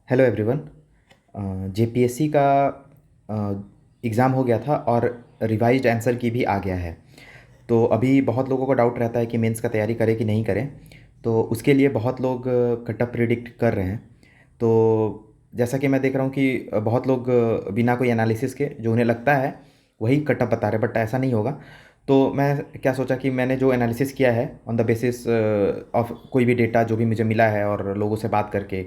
Hello everyone. JPSC का exam हो गया था और रिवाइज्ड आंसर की भी आ गया है। तो अभी बहुत लोगों को डाउट रहता है कि मेंस का तैयारी करें कि नहीं करें। तो उसके लिए बहुत लोग कट ऑफ प्रिडिक्ट कर रहे हैं। तो जैसा कि मैं देख रहा हूँ कि बहुत लोग बिना कोई एनालिसिस के जो उन्हें लगता है वही कट ऑफ बता रहे हैं, बट ऐसा नहीं होगा। तो मैं क्या सोचा कि मैंने जो एनालिसिस किया है ऑन द बेसिस ऑफ कोई भी डेटा जो भी मुझे मिला है और लोगों से बात करके,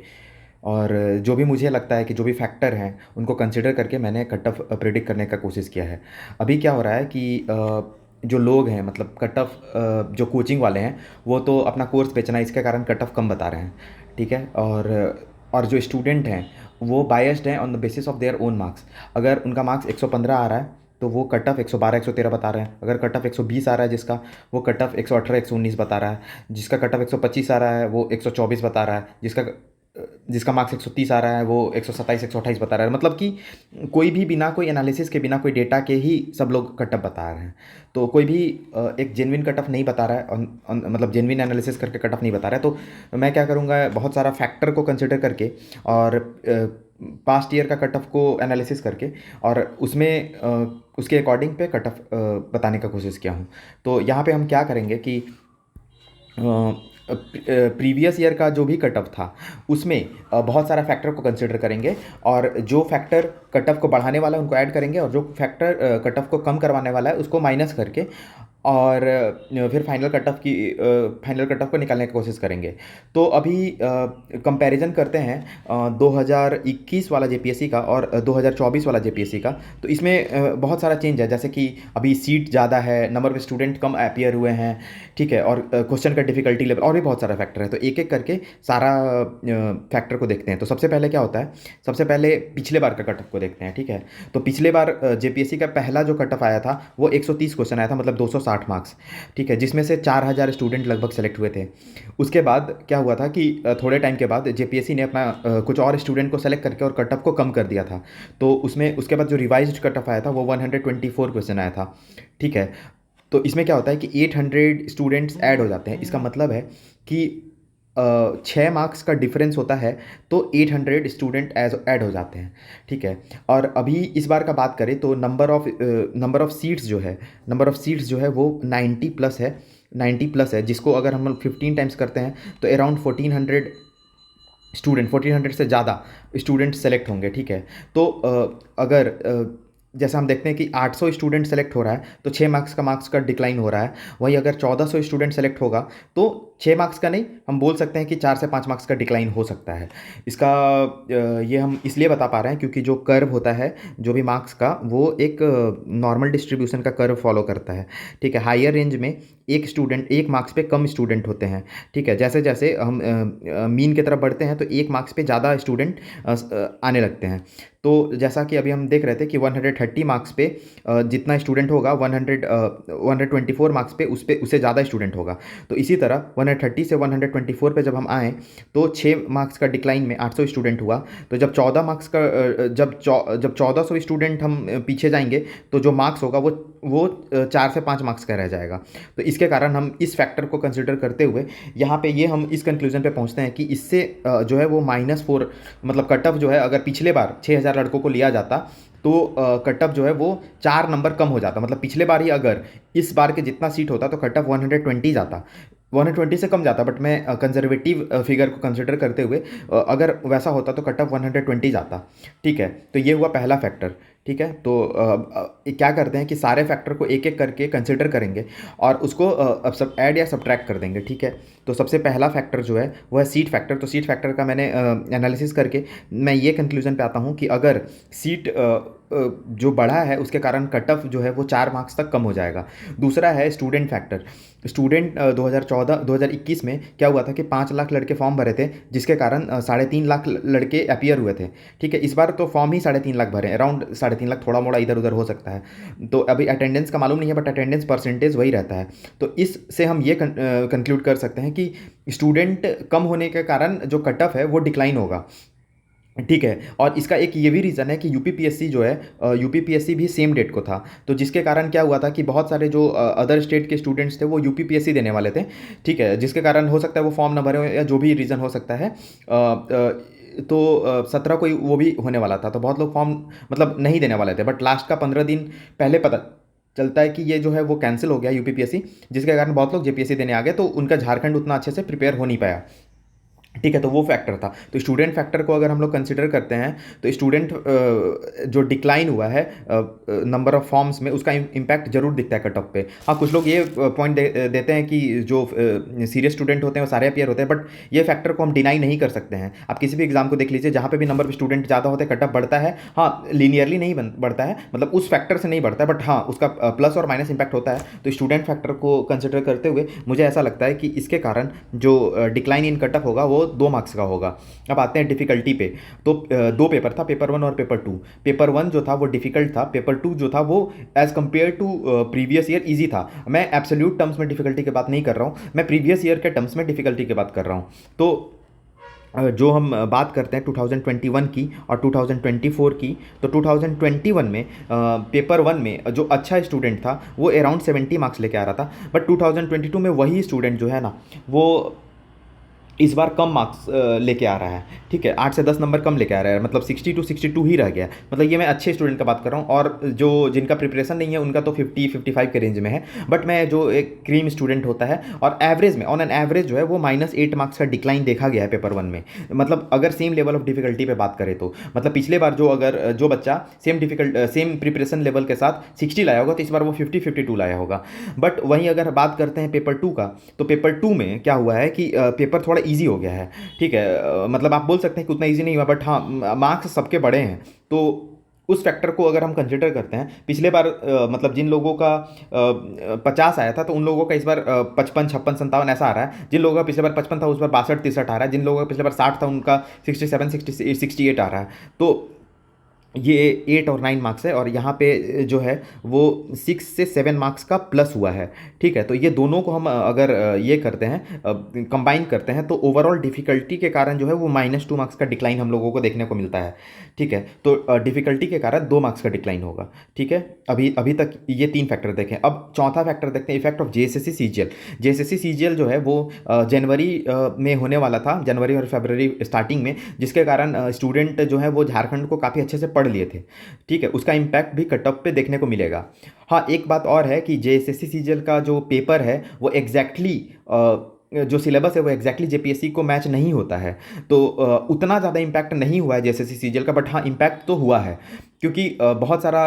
और जो भी मुझे लगता है कि जो भी फैक्टर हैं उनको कंसिडर करके मैंने कट ऑफ प्रेडिक्ट करने का कोशिश किया है। अभी क्या हो रहा है कि जो लोग हैं, मतलब कट ऑफ जो कोचिंग वाले हैं वो तो अपना कोर्स बेचना है, इसके कारण कट ऑफ कम बता रहे हैं। ठीक है। और जो स्टूडेंट हैं वो बायस्ड हैं on the basis of their own marks. अगर उनका मार्क्स 115 आ रहा है तो वो कट ऑफ 112 113 बता रहे हैं। अगर कट ऑफ 120 आ रहा है जिसका, वो कट ऑफ 118 119 बता रहा है। जिसका कट ऑफ 125 आ रहा है वो 124 बता रहा है। जिसका मार्क्स 130 आ रहा है वो 127 128 बता रहा है। मतलब कि कोई भी बिना कोई एनालिसिस के, बिना कोई डेटा के ही सब लोग कट ऑफ बता रहे हैं। तो कोई भी एक जेन्युइन कट ऑफ नहीं बता रहा है, मतलब जेन्युइन एनालिसिस करके कट ऑफ नहीं बता रहा है। तो मैं क्या करूँगा, बहुत सारा फैक्टर को कंसिडर करके और पास्ट ईयर का कट ऑफ को एनालिसिस करके और उसमें उसके अकॉर्डिंग पे कट ऑफ बताने का कोशिश किया हूँ। तो यहाँ पे हम क्या करेंगे कि प्रीवियस ईयर का जो भी कट ऑफ था उसमें बहुत सारा फैक्टर को कंसिडर करेंगे, और जो फैक्टर कट ऑफ को बढ़ाने वाला है उनको ऐड करेंगे, और जो फैक्टर कट ऑफ को कम करवाने वाला है उसको माइनस करके, और फिर फाइनल कट ऑफ को निकालने की कोशिश करेंगे। तो अभी कंपैरिजन करते हैं 2021 वाला जेपीएससी का और 2024 वाला जेपीएससी का। तो इसमें बहुत सारा चेंज है, जैसे कि अभी सीट ज़्यादा है, number of student come appear हुए हैं। ठीक है। और क्वेश्चन का डिफिकल्टी लेवल और भी बहुत सारा फैक्टर है। तो एक एक करके सारा फैक्टर को देखते हैं। तो सबसे पहले क्या होता है, सबसे पहले पिछले बार का कट ऑफ को देखते हैं। ठीक है। तो पिछले बार जेपीएससी का पहला जो कट ऑफ आया था वो 130 क्वेश्चन आया था, मतलब 260 मार्क्स। ठीक है। जिसमें से 4000 स्टूडेंट लगभग सेलेक्ट हुए थे। उसके बाद क्या हुआ था कि थोड़े टाइम के बाद जेपीएससी ने अपना कुछ और स्टूडेंट को सेलेक्ट करके और कट ऑफ को कम कर दिया था। तो उसमें उसके बाद जो रिवाइज्ड कट ऑफ आया था वो 124 क्वेश्चन आया था। ठीक है। तो इसमें क्या होता है कि 800 स्टूडेंट्स ऐड हो जाते हैं। इसका मतलब है कि 6 मार्क्स का डिफरेंस होता है तो 800 स्टूडेंट एज ऐड हो जाते हैं। ठीक है। और अभी इस बार का बात करें तो नंबर ऑफ सीट्स जो है वो 90 प्लस है। 90 प्लस है, जिसको अगर हम लोग 15 टाइम्स करते हैं तो अराउंड 1400 से ज़्यादा स्टूडेंट सेलेक्ट होंगे। ठीक है। तो अगर जैसा हम देखते हैं कि 800 स्टूडेंट सेलेक्ट हो रहा है तो 6 मार्क्स का डिक्लाइन हो रहा है। वहीं अगर 1400 स्टूडेंट सेलेक्ट होगा तो 6 मार्क्स का नहीं, हम बोल सकते हैं कि 4 से 5 मार्क्स का डिक्लाइन हो सकता है। इसका ये हम इसलिए बता पा रहे हैं क्योंकि जो कर्व होता है जो भी मार्क्स का, वो एक नॉर्मल डिस्ट्रीब्यूशन का कर्व फॉलो करता है। ठीक है। हायर रेंज में एक मार्क्स पे कम स्टूडेंट होते हैं। ठीक है। जैसे जैसे हम मीन की तरफ बढ़ते हैं तो 1 मार्क्स पे ज़्यादा स्टूडेंट आने लगते हैं। तो जैसा कि अभी हम देख रहे थे कि 130 मार्क्स पे जितना स्टूडेंट होगा, 124 मार्क्स पे उससे ज़्यादा स्टूडेंट होगा। तो इसी तरह 130 से 124 पे जब हम आएँ तो 6 मार्क्स का डिक्लाइन में 800 स्टूडेंट हुआ। तो जब 1400 स्टूडेंट हम पीछे जाएंगे तो जो मार्क्स होगा वो 4 से 5 मार्क्स का रह जाएगा। तो इसके कारण हम इस फैक्टर को कंसिडर करते हुए यहाँ पे हम इस कंक्लूजन पे पहुँचते हैं कि इससे जो है वो -4, मतलब कट ऑफ जो है, अगर पिछले बार 6000 लड़कों को लिया जाता तो कट ऑफ जो है वो 4 नंबर कम हो जाता। मतलब पिछले बार ही अगर इस बार के जितना सीट होता तो कट ऑफ 120 जाता, 120 से कम जाता। बट मैं कंजर्वेटिव फिगर को कंसिडर करते हुए अगर वैसा होता तो कट ऑफ 120 जाता। ठीक है। तो ये हुआ पहला फैक्टर। ठीक है। तो क्या करते हैं कि सारे फैक्टर को एक एक करके कंसिडर करेंगे और उसको अब सब ऐड या सब्ट्रैक्ट कर देंगे। ठीक है। तो सबसे पहला फैक्टर जो है वो है सीट फैक्टर। तो सीट फैक्टर का मैंने एनालिसिस करके मैं ये कंक्लूजन पे आता हूँ कि अगर सीट जो बढ़ा है उसके कारण कट ऑफ जो है वो 4 मार्क्स तक कम हो जाएगा। दूसरा है स्टूडेंट फैक्टर। स्टूडेंट 2021 में क्या हुआ था कि 5 लाख लड़के फॉर्म भरे थे, जिसके कारण 3.5 लाख लड़के अपीयर हुए थे। ठीक है। इस बार तो फॉर्म ही 3.5 लाख भरे, अराउंड 3.5 लाख, थोड़ा मोड़ा इधर उधर हो सकता है। तो अभी अटेंडेंस का मालूम नहीं है, बट अटेंडेंस परसेंटेज वही रहता है। तो इससे हम ये कंक्लूड कर सकते हैं कि स्टूडेंट कम होने के कारण जो कट ऑफ है वो डिक्लाइन होगा। ठीक है। और इसका एक ये भी रीज़न है कि यूपीपीएससी जो है, यूपीपीएससी भी सेम डेट को था। तो जिसके कारण क्या हुआ था कि बहुत सारे जो अदर स्टेट के स्टूडेंट्स थे वो यूपीपीएससी देने वाले थे। ठीक है। जिसके कारण हो सकता है वो फॉर्म ना भरे हो या जो भी रीज़न हो सकता है। तो 17 को ही वो भी होने वाला था, तो बहुत लोग फॉर्म मतलब नहीं देने वाले थे, बट लास्ट का 15 दिन पहले पता चलता है कि ये जो है वो कैंसिल हो गया यूपीपीएससी, जिसके कारण बहुत लोग जेपीएससी देने आ गए, तो उनका झारखंड उतना अच्छे से प्रिपेयर हो नहीं पाया। ठीक है, तो वो फैक्टर था। तो स्टूडेंट फैक्टर को अगर हम लोग कंसिडर करते हैं, तो स्टूडेंट जो डिक्लाइन हुआ है नंबर ऑफ फॉर्म्स में, उसका इम्पैक्ट जरूर दिखता है कट ऑफ पे। हाँ, कुछ लोग ये पॉइंट देते हैं कि जो सीरियस स्टूडेंट होते हैं वो सारे अपियर होते हैं, बट ये फैक्टर को हम डिनाई नहीं कर सकते हैं। आप किसी भी एग्जाम को देख लीजिए, जहाँ पे भी नंबर ऑफ स्टूडेंट ज़्यादा होते हैं कट ऑफ बढ़ता है। हाँ, लीनियरली नहीं बढ़ता है, मतलब उस फैक्टर से नहीं बढ़ता है, बट हाँ उसका प्लस और माइनस इंपैक्ट होता है। तो स्टूडेंट फैक्टर को कंसिडर करते हुए मुझे ऐसा लगता है कि इसके कारण जो डिक्लाइन इन कट ऑफ होगा वो 2 मार्क्स का होगा। अब आते हैं डिफिकल्टी पे। तो 2 पेपर था, पेपर 1 और पेपर 2। पेपर 1 जो था वो डिफिकल्ट था, पेपर 2 जो था वो as compare to previous year easy था। मैं एब्सोल्यूट टर्म्स में डिफिकल्टी की बात नहीं कर रहा हूँ, मैं प्रीवियस ईयर के टर्म्स में डिफिकल्टी की बात कर रहा हूँ। तो जो हम बात करते हैं 2021 की और 2024 की, तो 2021 में पेपर 1 में जो अच्छा स्टूडेंट था वो अराउंड 70 मार्क्स लेके आ रहा था, बट 2022 में वही स्टूडेंट जो है ना, वो इस बार कम मार्क्स लेके आ रहा है। ठीक है, 8 से 10 नंबर कम लेके आ रहा है, मतलब 60 to 62 ही रह गया। मतलब ये मैं अच्छे स्टूडेंट का बात कर रहा हूँ, और जो जिनका प्रिपरेशन नहीं है उनका तो 50-55 के रेंज में है। बट मैं जो एक क्रीम स्टूडेंट होता है, और एवरेज में ऑन एन एवरेज जो है वो -8 मार्क्स का डिक्लाइन देखा गया है पेपर 1 में। मतलब अगर सेम लेवल ऑफ डिफिकल्टी पे बात करें तो, मतलब पिछले बार जो बच्चा सेम प्रिपरेशन लेवल के साथ 60 लाया होगा, तो इस बार वो 50-52 लाया होगा। बट वहीं अगर बात करते हैं पेपर 2 का, तो पेपर 2 में क्या हुआ है कि पेपर थोड़ा ईजी हो गया है। ठीक है, मतलब आप बोल सकते हैं कि उतना ईजी नहीं हुआ, बट हाँ मार्क्स सबके बड़े हैं। तो उस फैक्टर को अगर हम कंसिडर करते हैं, पिछले बार मतलब जिन लोगों का 50 आया था, तो उन लोगों का इस बार 55, 56, 57 ऐसा आ रहा है। जिन लोगों का पिछले बार 55 था उस बार 62, 63 आ रहा है। जिन लोगों का पिछले बार 60 था उनका 67, 68 आ रहा है। तो ये 8 और 9 मार्क्स है, और यहाँ पे जो है वो 6 से 7 मार्क्स का प्लस हुआ है। ठीक है, तो ये दोनों को हम अगर ये करते हैं, कंबाइन करते हैं, तो ओवरऑल डिफिकल्टी के कारण जो है वो -2 मार्क्स का डिक्लाइन हम लोगों को देखने को मिलता है। ठीक है, तो डिफिकल्टी के कारण 2 मार्क्स का डिक्लाइन होगा। ठीक है, अभी अभी तक ये 3 फैक्टर देखें। अब चौथा फैक्टर देखते हैं, effect of JSSC CGL. JSSC CGL जो है वो जनवरी में होने वाला था, जनवरी और फरवरी स्टार्टिंग में, जिसके कारण स्टूडेंट जो है वो झारखंड को काफ़ी अच्छे से पढ़ लिए थे। ठीक है, उसका इम्पैक्ट भी कट ऑफ पे देखने को मिलेगा। हाँ, एक बात और है कि जेएसएससी सीजीएल का जो पेपर है वो एग्जैक्टली जो सिलेबस है वो एग्जैक्टली जेपीएससी को मैच नहीं होता है। तो उतना ज़्यादा इम्पैक्ट नहीं हुआ है जेएसएससी सीजीएल का, बट हाँ इम्पैक्ट तो हुआ है, क्योंकि बहुत सारा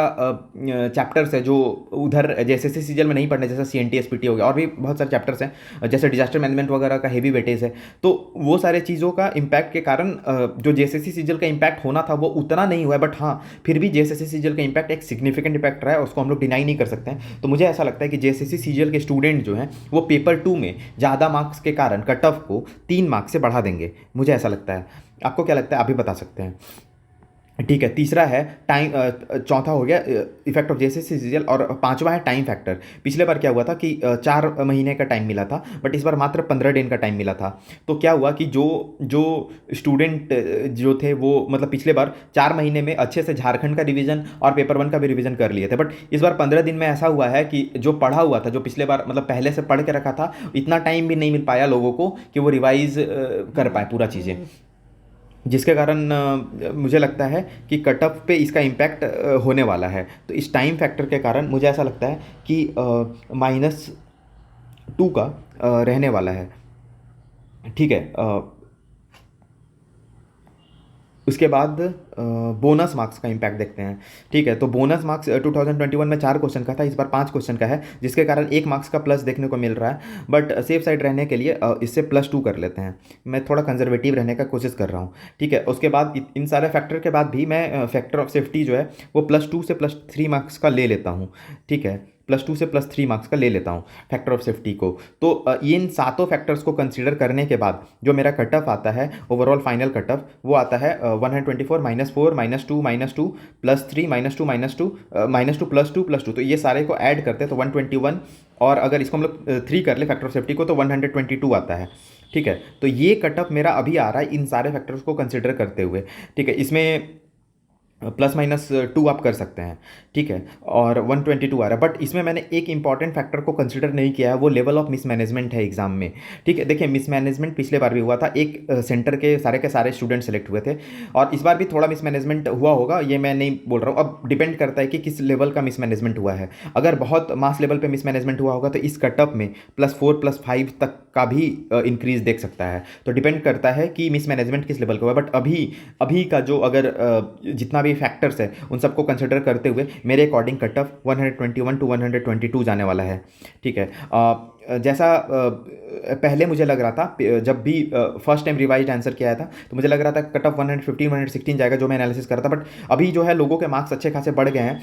चैप्टर्स है जो उधर जेएसएससी सीजीएल में नहीं पढ़ने, जैसे सीएनटीएसपीटी हो गया, और भी बहुत सारे चैप्टर्स हैं जैसे डिजास्टर मैनेजमेंट वगैरह का हेवी वेटेज है। तो वो सारे चीज़ों का इम्पैक्ट के कारण जो जेएसएससी सीजीएल का इम्पैक्ट होना था वो उतना नहीं हुआ है, बट हाँ फिर भी जेएसएससी सीजीएल का इम्पैक्ट एक सिग्निफिकेंट इम्पैक्ट रहा है, उसको हम लोग डिनाई नहीं कर सकते हैं। तो मुझे ऐसा लगता है कि जेएसएससी सीजीएल के स्टूडेंट जो हैं वो पेपर 2 में ज़्यादा मार्क्स के कारण कट ऑफ को 3 मार्क्स से बढ़ा देंगे, मुझे ऐसा लगता है। आपको क्या लगता है, आप भी बता सकते हैं। ठीक है, तीसरा है टाइम, चौथा हो गया इफेक्ट ऑफ जेएसएससी सीजीएल, और पांचवा है टाइम फैक्टर। पिछले बार क्या हुआ था कि 4 महीने का टाइम मिला था, बट इस बार मात्र 15 दिन का टाइम मिला था। तो क्या हुआ कि जो जो स्टूडेंट जो थे वो मतलब पिछले बार 4 महीने में अच्छे से झारखंड का रिवीजन और पेपर 1 का भी रिवीजन कर लिए थे, बट इस बार 15 दिन में ऐसा हुआ है कि जो पढ़ा हुआ था, जो पिछले बार मतलब पहले से पढ़ के रखा था, इतना टाइम भी नहीं मिल पाया लोगों को कि वो रिवाइज कर पाए पूरा चीज़ें, जिसके कारण मुझे लगता है कि कट ऑफ पे इसका इम्पैक्ट होने वाला है। तो इस टाइम फैक्टर के कारण मुझे ऐसा लगता है कि -2 का रहने वाला है। ठीक है, उसके बाद बोनस मार्क्स का इम्पैक्ट देखते हैं। ठीक है, तो बोनस मार्क्स 2021 में 4 क्वेश्चन का था, इस बार 5 क्वेश्चन का है, जिसके कारण 1 मार्क्स का प्लस देखने को मिल रहा है। बट सेफ साइड रहने के लिए इससे +2 कर लेते हैं। मैं थोड़ा कंजर्वेटिव रहने का कोशिश कर रहा हूँ। ठीक है, उसके बाद इन सारे फैक्टर के बाद भी मैं फैक्टर ऑफ सेफ्टी जो है वो +2 से +3 मार्क्स का ले लेता हूँ। ठीक है, +2 से +3 मार्क्स का ले लेता हूँ फैक्टर ऑफ सेफ्टी को। तो इन सातों फैक्टर्स को कंसीडर करने के बाद जो मेरा कट ऑफ आता है, ओवरऑल फाइनल कट ऑफ, वो आता है 124 -4 -2 -2 +3 -2 -2 -2 +2 +2। तो ये सारे को ऐड करते हैं तो 121, और अगर इसको हम लोग 3 कर ले फैक्टर ऑफ सेफ्टी को तो 122 आता है। ठीक है, तो ये कट ऑफ मेरा अभी आ रहा है इन सारे फैक्टर्स को कंसिडर करते हुए। ठीक है, इसमें प्लस माइनस 2 आप कर सकते हैं, ठीक है। और 122 आ रहा है, बट इसमें मैंने एक इंपॉर्टेंट फैक्टर को कंसिडर नहीं किया है, वो लेवल ऑफ मिसमैनेजमेंट है एग्जाम में, ठीक है। देखिए मिसमैनेजमेंट पिछले बार भी हुआ था, एक सेंटर के सारे स्टूडेंट सेलेक्ट हुए थे, और इस बार भी थोड़ा मिसमैनेजमेंट हुआ होगा, ये मैं नहीं बोल रहा हूँ। अब डिपेंड करता है कि किस लेवल का मिसमैनेजमेंट हुआ है। अगर बहुत मास लेवल पे मिसमैनेजमेंट हुआ होगा तो इस कटअप में +4 +5 तक का भी इंक्रीज देख सकता है। तो डिपेंड करता है कि मिसमैनेजमेंट किस लेवल का हुआ है। बट अभी अभी का जो अगर जितना भी फैक्टर्स है उन सबको कंसिडर करते हुए मेरे अकॉर्डिंग कट ऑफ 121 टू 122 जाने वाला है, ठीक है। जैसा पहले मुझे लग रहा था, जब भी फर्स्ट टाइम रिवाइज आंसर किया था तो मुझे लग रहा था कट ऑफ 115 116 जाएगा, जो मैं एनालिसिस कर रहा था। बट अभी जो है लोगों के मार्क्स अच्छे खासे बढ़ गए हैं,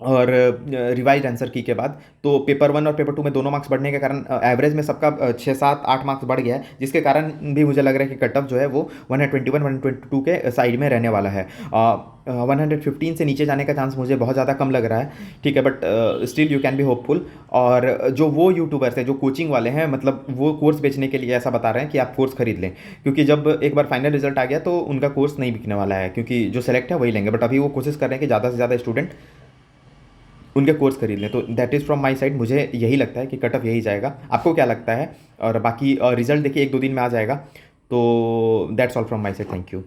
और रिवाइज आंसर की के बाद तो पेपर 1 और पेपर 2 में दोनों मार्क्स बढ़ने के कारण एवरेज में सबका 6 7 8 मार्क्स बढ़ गया है, जिसके कारण भी मुझे लग रहा है कि कट ऑफ जो है वो 121 122 के साइड में रहने वाला है। 115 से नीचे जाने का चांस मुझे बहुत ज़्यादा कम लग रहा है, ठीक है। But still you can be hopeful. और जो वो यूट्यूबर्स हैं जो कोचिंग वाले हैं, मतलब वो कोर्स बेचने के लिए ऐसा बता रहे हैं कि आप कोर्स खरीद लें, क्योंकि जब एक बार फाइनल रिजल्ट आ गया तो उनका कोर्स नहीं बिकने वाला है, क्योंकि जो सेलेक्ट है वही लेंगे। बट अभी वो कोशिश कर रहे हैं कि ज़्यादा से ज़्यादा स्टूडेंट उनके कोर्स खरीद लें। तो that is from my side, मुझे यही लगता है कि कट ऑफ यही जाएगा। आपको क्या लगता है? और बाकी रिजल्ट देखिए 1 2 दिन में आ जाएगा। तो that's all from my side, thank you.